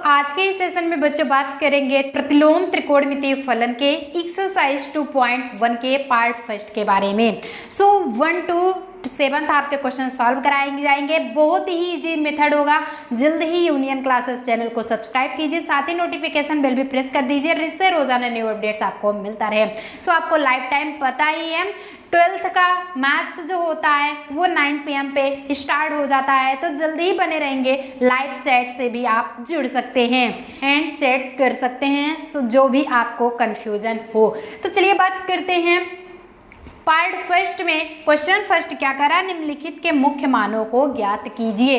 आज के इस सेशन में बच्चों बात करेंगे प्रतिलोम त्रिकोणमितीय फलन के एक्सरसाइज 2.1 के पार्ट फर्स्ट के बारे में। 1 to 7 आपके क्वेश्चन सॉल्व कराएंगे जाएंगे। बहुत ही इजी मेथड होगा। जल्द ही यूनियन क्लासेस चैनल को सब्सक्राइब कीजिए, साथ ही नोटिफिकेशन बेल भी प्रेस कर दीजिए, जिससे रोजाना न्यू अपडेट्स आपको मिलता रहे। आपको लाइफ टाइम पता ही है 12th का मैथ्स जो होता है वो 9 PM पे स्टार्ट हो जाता है, तो जल्दी ही बने रहेंगे। लाइव चैट से भी आप जुड़ सकते हैं एंड चैट कर सकते हैं जो भी आपको कंफ्यूजन हो। तो चलिए बात करते हैं पार्ट फर्स्ट में। क्वेश्चन फर्स्ट क्या करा, निम्नलिखित के मुख्य मानों को ज्ञात कीजिए।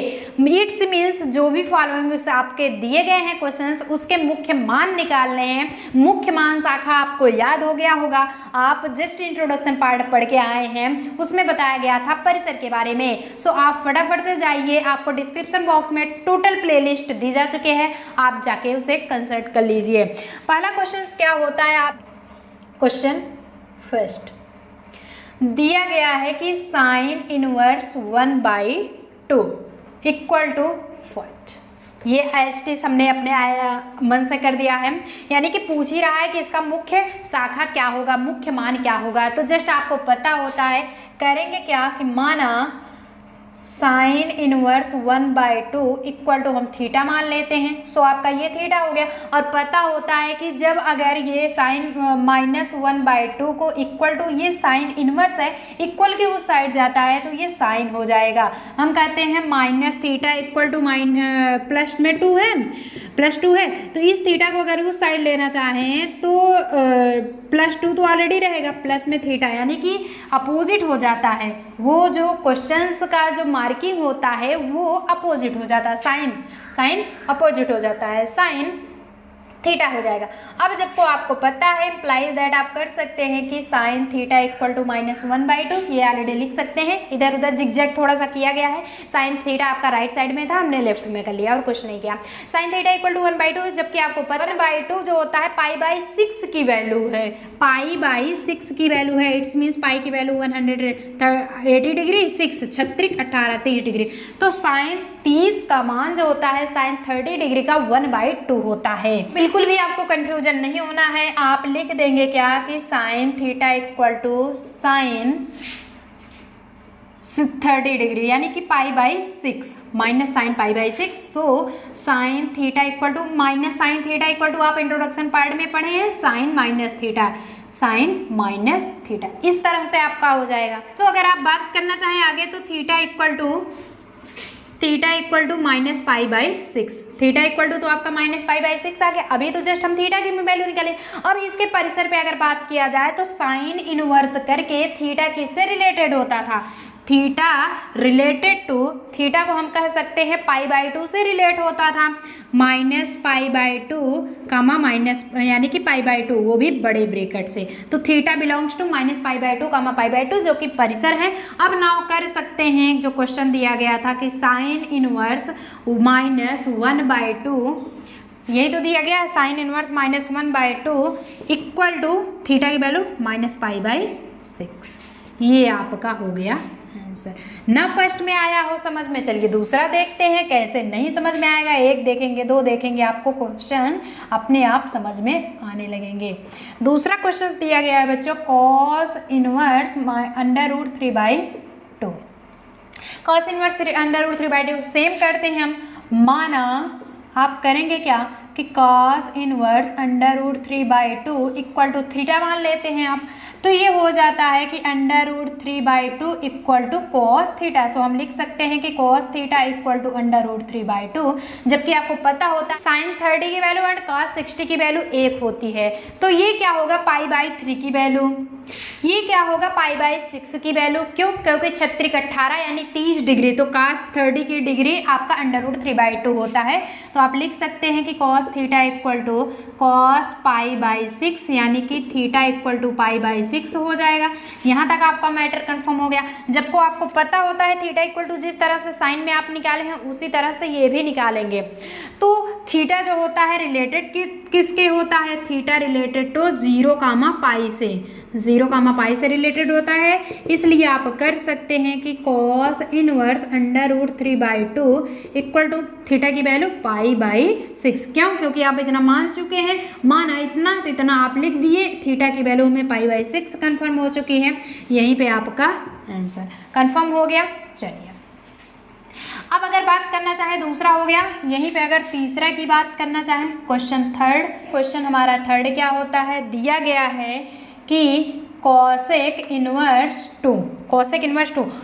इट्स मीन्स जो भी फॉलोइंग आपके दिए गए हैं क्वेश्चंस, उसके मुख्य मान निकालने हैं। मुख्य मान शाखा आपको याद हो गया होगा, आप जस्ट इंट्रोडक्शन पार्ट पढ़ के आए हैं, उसमें बताया गया था परिसर के बारे में। आप फटाफट से जाइए, आपको डिस्क्रिप्शन बॉक्स में टोटल प्लेलिस्ट दी जा चुके हैं, आप जाके उसे कंसल्ट कर लीजिए। पहला क्वेश्चन क्या होता है, आप क्वेश्चन फर्स्ट दिया गया है कि sine inverse 1/2 equal to what. ये एस्टिस हमने अपने मन से कर दिया है, यानी कि पूछ ही रहा है कि इसका मुख्य शाखा क्या होगा, मुख्य मान क्या होगा। तो जस्ट आपको पता होता है, करेंगे क्या कि माना साइन इनवर्स 1/2 इक्वल टू हम थीटा मान लेते हैं। आपका ये थीटा हो गया, और पता होता है कि जब अगर ये साइन -1/2 को इक्वल टू ये साइन इनवर्स है, इक्वल की उस साइड जाता है तो ये साइन हो जाएगा। हम कहते हैं minus theta equal two plus में 2 है, +2 है, तो इस थीटा को अगर उस साइड लेना चाहें तो +2 तो ऑलरेडी रहेगा, प्लस में थीटा, यानी कि अपोजिट हो जाता है। वो जो क्वेश्चंस का जो मार्किंग होता है वो अपोजिट हो जाता है, साइन अपोजिट हो जाता है, साइन थीटा हो जाएगा। अब जब आपको पता है, इम्प्लाइज दैट आप कर सकते हैं कि साइन थीटा इक्वल टू -1/2, ये ऑलरेडी लिख सकते हैं। इधर उधर जिगजैग थोड़ा सा किया गया है। साइन थीटा आपका राइट साइड में था, हमने लेफ्ट में कर लिया और कुछ नहीं किया। साइन थीटा इक्वल टू 1/2, जबकि आपको 1/2 जो होता है π/6 की वैल्यू है, π/6 की वैल्यू है। इट्स मीन्स पाई की वैल्यू 180 डिग्री, 6 36 18 30 डिग्री। तो साइन 30 का मान जो होता है साइन 30 डिग्री का 1/2 होता है। बिल्कुल भी आपको कंफ्यूजन नहीं होना है, आप लिख देंगे क्या कि sine theta equal to sine 30 degree, यानी कि π/6 minus sine π/6। Sine theta equal to minus sine theta equal to, आप इंट्रोडक्शन पार्ट में पढ़े हैं, sine minus theta, sine minus theta, इस तरह से आपका हो जाएगा। अगर आप बात करना चाहें आगे तो theta equal to -π/6, theta equal to तो आपका -π/6 आ गया। अभी तो जस्ट हम थीटा की वैल्यू निकाले। अब इसके परिसर पे अगर बात किया जाए तो साइन इनवर्स करके थीटा किससे रिलेटेड होता था, थीटा रिलेटेड टू, थीटा को हम कह सकते हैं π/2 से रिलेट होता था, -π/2 कामा माइनस, यानी कि π/2, वो भी बड़े ब्रैकेट से। तो थीटा बिलोंग्स टू -π/2 कामा π/2, जो कि परिसर है। अब नाउ कर सकते हैं जो क्वेश्चन दिया गया था कि साइन इनवर्स -1/2, यही तो दिया गया है, sine inverse -1/2 equal to theta की वैल्यू -π/6। ये आपका हो गया आंसर। ना फर्स्ट में आया हो समझ में, चलिए दूसरा देखते हैं कैसे नहीं समझ में आएगा। एक देखेंगे, दो देखेंगे, आपको क्वेश्चन अपने आप समझ में आने लगेंगे। दूसरा क्वेश्चन दिया गया है बच्चों, cos inverse √3/2। Cos inverse √3/2 same करते हैं हम। माना आप करेंगे क्या कि cos inverse √3/2 equal to theta मान लेते हैं आप, तो ये हो जाता है कि √3/2 इक्वल टू कॉस थीटा। हम लिख सकते हैं कि कॉस थीटा इक्वल टू √3/2, जबकि आपको पता होता है साइन 30 की वैल्यू एंड कॉस 60 की वैल्यू 1 होती है। तो ये क्या होगा, π/3 की वैल्यू, ये क्या होगा π/6 की वैल्यू। क्यों, क्योंकि 36 18 यानी 30 डिग्री, तो cos 30 की डिग्री आपका √3/2 होता है। तो आप लिख सकते हैं कि cos theta equal to cos π/6, यानी कि थीटा इक्वल टू π/6 हो जाएगा। यहाँ तक आपका मैटर कंफर्म हो गया। जबको आपको पता होता है थीटा इक्वल टू जिस तरह से साइन में आप निकाले हैं उसी तरह से ये भी निकालेंगे। तो थीटा जो होता है रिलेटेड किसके होता है, थीटा रिलेटेड टू 0, π से, 0 कामा पाई से रिलेटेड होता है, इसलिए आप कर सकते हैं कि cos inverse √3/2 equal to theta की वैल्यू π/6। क्यों? क्योंकि आप इतना मान चुके हैं, माना इतना तो इतना आप लिख दिए, थीटा की वैल्यू में π/6 कन्फर्म हो चुकी है। यहीं पे आपका आंसर कन्फर्म हो गया। चलिए अब अगर बात करना चाहे, दूसरा हो गया, यहीं पे अगर तीसरा की बात करना चाहे, क्वेश्चन हमारा थर्ड क्या होता है, दिया गया है कि cosec इनवर्स 2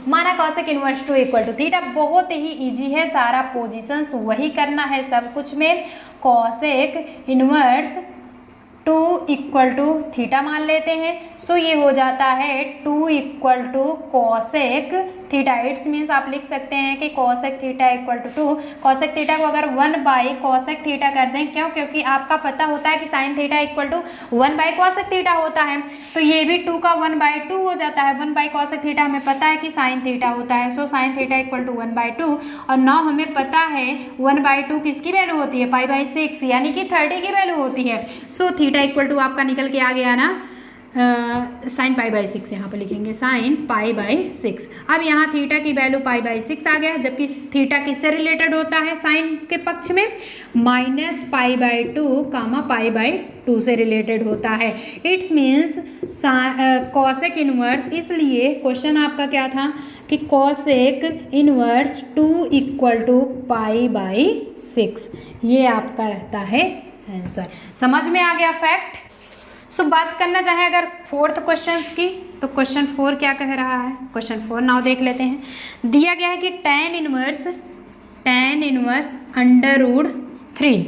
माना cosec inverse 2 equal to theta. बहुत ही इजी है, सारा पोजीशंस वही करना है सब कुछ में। cosec inverse 2 equal to theta मान लेते हैं। सो ये हो जाता है 2 equal to cosec theta. It's means आप लिख सकते हैं कि cosec theta equal to 2। cosec theta को अगर 1/cosec थीटा कर दें, क्यों? क्योंकि आपका पता होता है कि sin theta equal to 1/cosec theta होता है, तो ये भी 2 का 1/2 हो जाता है। 1/cosec थीटा हमें पता है कि sin थीटा होता है, सो sin थीटा इक्वल टू 1/2। और नाउ हमें पता है 1/2 किसकी वैल्यू होती है, π/6, यानी कि 30 की वैल्यू होती है। सो थीटा इक्वल टू आपका निकल के आ गया ना, sin π/6 यहाँ पर लिखेंगे, sin π/6। अब यहाँ थीटा की वैल्यू π/6 आ गया, जबकि थीटा किससे रिलेटेड होता है साइन के पक्ष में, -π/2 कामा π/2 से रिलेटेड होता है। इट्स मीन्स cosec इनवर्स, इसलिए क्वेश्चन आपका क्या था कि cosec इनवर्स 2 इक्वल टू π/6, ये आपका रहता है आंसर। समझ में आ गया फैक्ट। सो बात करना चाहे अगर फोर्थ क्वेश्चंस की, तो क्वेश्चन 4 क्या कह रहा है, क्वेश्चन 4 नाउ देख लेते हैं। दिया गया है कि tan inverse √3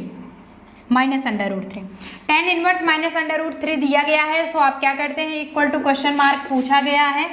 minus √3, tan inverse minus √3 दिया गया है। सो आप क्या करते हैं, इक्वल टू क्वेश्चन मार्क पूछा गया है,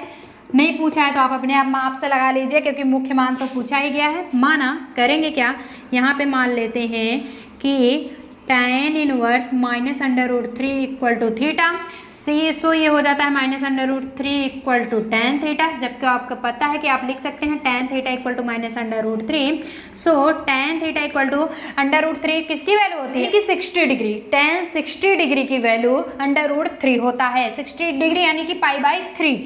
नहीं पूछा है तो आप अपने आप माप से लगा लीजिए, क्योंकि मुख्य मान तो पूछा ही गया है। माना करेंगे क्या, यहाँ पे मान लेते हैं कि tan inverse -√3 equal to theta. So ये हो जाता है -√3 इक्वल टू tan थीटा, जबकि आपको पता है कि आप लिख सकते हैं tan theta equal to -√3। So tan theta equal to √3 किसकी वैल्यू होती है कि 60 डिग्री। tan 60 डिग्री की वैल्यू √3 होता है, 60 डिग्री यानी कि π/3।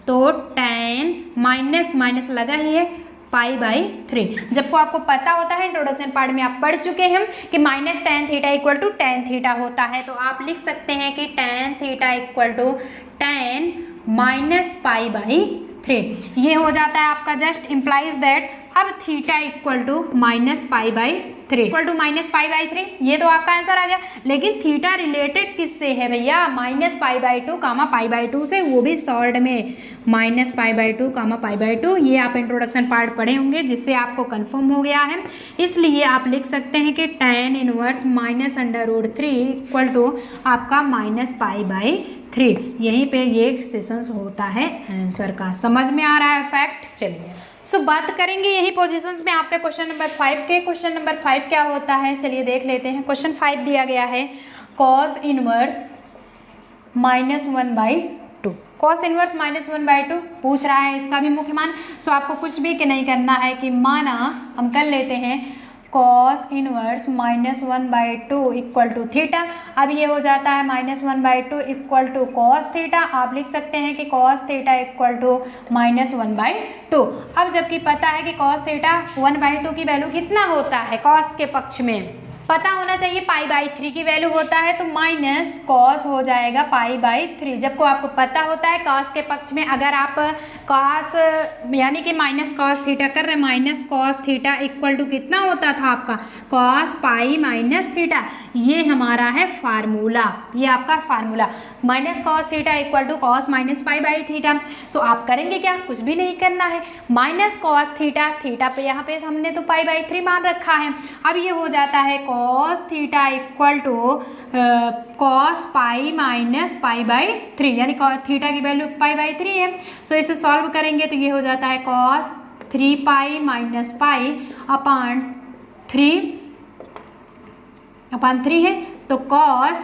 तो tan माइनस लगा ही है π/3, जबको आपको पता होता है, इंट्रोडक्शन पार्ट में आप पढ़ चुके हैं कि -tan theta equal to tan theta होता है। तो आप लिख सकते हैं कि tan theta equal to tan -π/3। ये हो जाता है आपका, जस्ट इम्प्लाइज दैट अब theta equal to -π/3 equal to -π/3, ये तो आपका आंसर आ गया। लेकिन थीटा रिलेटेड किससे है भैया, -π/2 कामा π/2 से, वो भी शॉर्ट में -π/2 कामा π/2। ये आप इंट्रोडक्शन पार्ट पढ़े होंगे, जिससे आपको कंफर्म हो गया है। इसलिए आप लिख सकते हैं कि tan इनवर्स -√3 इक्वल टू आपका -π/3। यहीं पे ये सेशंस होता है आंसर का। समझ में आ रहा है फैक्ट। चलिए सो बात करेंगे यही पोजीशंस में आपके क्वेश्चन नंबर 5 के। क्वेश्चन नंबर 5 क्या होता है, चलिए देख लेते हैं। क्वेश्चन 5 दिया गया है cos इनवर्स -1/2। cos इनवर्स -1/2 पूछ रहा है, इसका भी मुख्य मान। सो आपको कुछ भी नहीं करना है कि माना हम कर लेते हैं cos inverse -1/2 equal to theta. अब ये हो जाता है -1/2 इक्वल टू cos थीटा। आप लिख सकते हैं कि cos थीटा इक्वल टू -1/2। अब जबकि पता है कि cos थीटा 1/2 की वैल्यू कितना होता है, cos के पक्ष में पता होना चाहिए π/3 की वैल्यू होता है, तो माइनस cos हो जाएगा π/3। जबको आपको पता होता है cos के पक्ष में अगर आप cos यानी कि -cos थीटा कर रहे हैं, -cos थीटा इक्वल टू कितना होता था आपका cos π थीटा। ये हमारा है फार्मूला, ये आपका formula -cos theta equal to cos -π/थीटा। सो आप करेंगे क्या, कुछ भी नहीं करना है, -cos थीटा, थीटा पे यहाँ पे हमने तो π/3 मान रखा है। अब ये हो जाता है cos theta equal to cos π -π/3, यानी थीटा की वैल्यू π/3 है। सो इसे सॉल्व करेंगे तो ये हो जाता है cos 3π -π/3 है, तो cos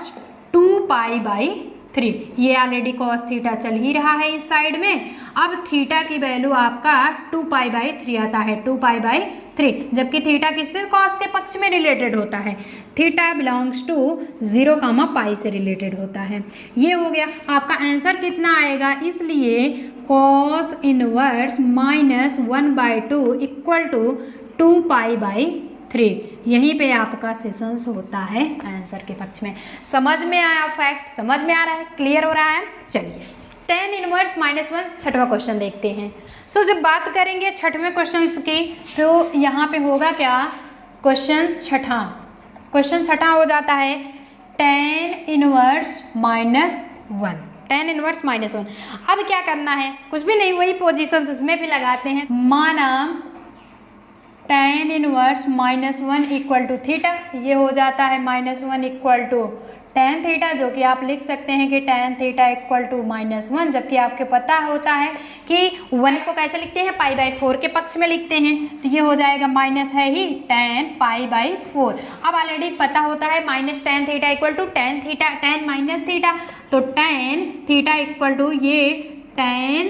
2π/3। ये ऑलरेडी cos थीटा चल ही रहा है इस साइड में। अब थीटा की वैल्यू आपका 2π/3 आता है, 2π/3 3, जबकि थीटा किससे कॉस के पक्ष में रिलेटेड होता है, थीटा बिलोंग्स टू 0, पाई से रिलेटेड होता है। ये हो गया आपका आंसर कितना आएगा, इसलिए cos inverse minus 1/2 equal to 2 पाई/3। यहीं पे आपका सेशंस होता है आंसर के पक्ष में। समझ में आया फैक्ट, समझ में आ रहा है, क्लियर हो रहा है। चलिए tan इनवर्स -1 छठवां क्वेश्चन देखते हैं। सो जब बात करेंगे छठवें क्वेश्चन की तो यहाँ पे होगा क्या, क्वेश्चन छठा हो जाता है tan इनवर्स -1, tan इनवर्स -1। अब क्या करना है, कुछ भी नहीं, वही पोजीशंस इसमें भी लगाते हैं। माना tan inverse -1 equal to theta, ये हो जाता है -1 इक्वल टू tan थीटा, जो कि आप लिख सकते हैं कि tan थीटा इक्वल टू -1, जबकि आपको पता होता है कि 1 को कैसे लिखते हैं, पाई/4 के पक्ष में लिखते हैं, तो ये हो जाएगा माइनस है ही tan पाई/4। अब ऑलरेडी पता होता है minus tan theta equal to tan minus theta, तो tan थीटा इक्वल टू ये tan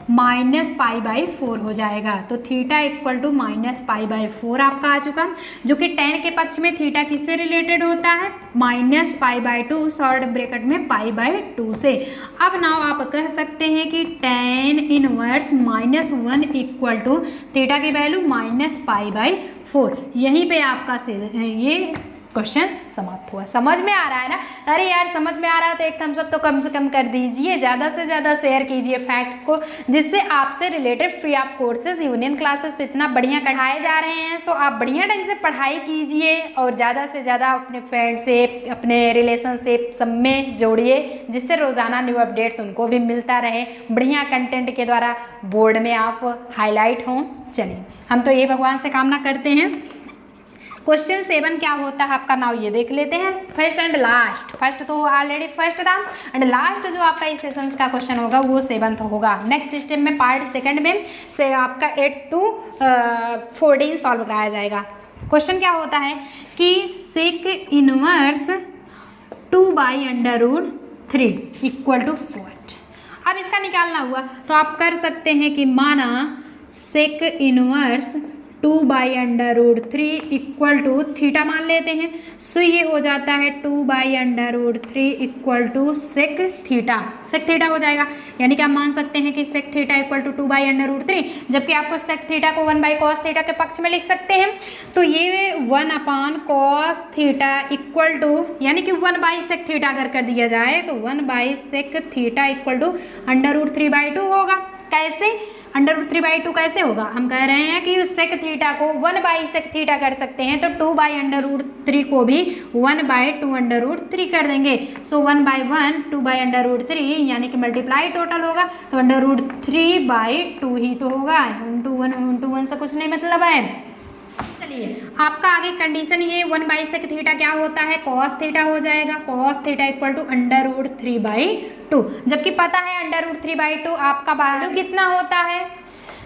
-पाई/4 हो जाएगा। तो थीटा इक्वल टू -पाई/4 आपका आ चुका, जो कि tan के पक्ष में थीटा किससे रिलेटेड होता है, -पाई/2 शॉर्ट ब्रैकेट में पाई/2 से। अब नाउ आप कह सकते हैं कि tan inverse -1 equal to theta की वैल्यू -पाई/4। यहीं पे आपका ये क्वेश्चन समाप्त हुआ। समझ में आ रहा है ना? अरे यार समझ में आ रहा है तो एक थम्स अप तो कम से कम कर दीजिए, ज़्यादा से ज़्यादा शेयर कीजिए फैक्ट्स को, जिससे आपसे related free of courses union classes पे इतना बढ़िया पढ़ाए जा रहे हैं। सो आप बढ़िया ढंग से पढ़ाई कीजिए और ज़्यादा से ज़्यादा अपने फ्रेंड से, अपने रिलेशनशिप सब में जोड़िए, जिससे रोज़ाना न्यू अपडेट्स उनको भी मिलता रहे, बढ़िया कंटेंट के द्वारा बोर्ड में आप हाईलाइट हों। चलिए हम तो ये भगवान से कामना करते हैं। क्वेश्चन 7 क्या होता है आपका, नाउ ये देख लेते हैं। फर्स्ट एंड लास्ट, फर्स्ट तो ऑलरेडी फर्स्ट था, एंड लास्ट जो आपका इस सेशंस का क्वेश्चन होगा वो 7th होगा। नेक्स्ट स्टेप में पार्ट 2 में से आपका 8 to 14 सॉल्व कराया जाएगा। क्वेश्चन क्या होता है कि sec इनवर्स 2/√3 इक्वल टू 4। अब इसका निकालना हुआ तो आप कर सकते हैं कि माना sec inverse 2/√3 equal to theta मान लेते हैं। सो ये हो जाता है 2/√3 इक्वल टू सेक थीटा हो जाएगा। यानी कि आप मान सकते हैं कि सेक थीटा इक्वल टू 2/√3, जबकि आपको सेक थीटा को 1/cos थीटा के पक्ष में लिख सकते हैं। तो ये 1/cos थीटा इक्वल टू, यानी कि 1/sec थीटा अगर कर दिया जाए तो 1/sec थीटा इक्वल टू √3/2 होगा। कैसे √3/2 कैसे होगा, हम कह रहे हैं कि सेक थीटा को 1/sec थीटा कर सकते हैं, तो 2/√3 को भी 1/2√3 कर देंगे। सो 1/1 2/√3 यानी कि मल्टीप्लाई टोटल होगा, तो √3/2 ही तो होगा, × 1 से कुछ नहीं मतलब है। चलिए आपका आगे कंडीशन ये 1/sec थीटा क्या होता है, cos थीटा हो जाएगा। cos थीटा इक्वल टू √3/2, जबकि पता है √3/2 आपका वैल्यू कितना होता है,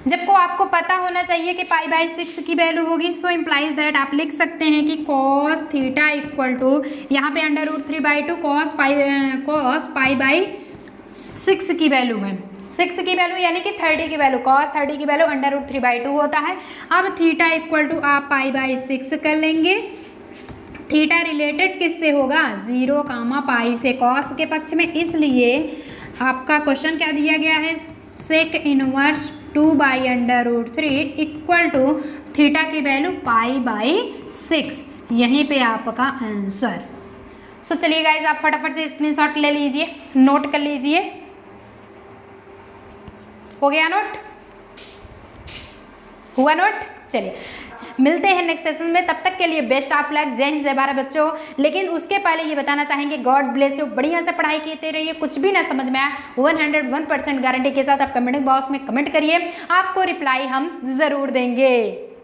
जबको आपको पता होना चाहिए कि पाई/6 की वैल्यू होगी। सो इम्प्लाइज दैट आप लिख सकते हैं कि cos थीटा इक्वल टू, यहाँ पे √3/2 cos पाई/6 की वैल्यू है, 6 की वैल्यू यानी कि 30 की वैल्यू, cos 30 की वैल्यू √3/2 होता है। अब थीटा इक्वल टू आप पाई/6 कर लेंगे। थीटा रिलेटेड किससे होगा, 0, पाई से, cos के पक्ष में, इसलिए आपका क्वेश्चन क्या दिया गया है, sec inverse 2/√3 equal to theta की वैल्यू पाई/6। यहीं पे आपका आंसर। सो चलिए गाइज आप फटाफट से स्क्रीनशॉट ले लीजिए, नोट कर लीजिए। हो गया नोट, हुआ नोट। चलिए मिलते हैं नेक्स्ट सेशन में, तब तक के लिए बेस्ट ऑफ लक। जय हिंद जय भारत बच्चों। लेकिन उसके पहले ये बताना चाहेंगे, गॉड ब्लेस यू, बढ़िया से पढ़ाई करते रहिए। कुछ भी ना समझ में आया 101% गारंटी के साथ आप कमेंट बॉक्स में कमेंट करिए, आपको रिप्लाई हम जरूर देंगे।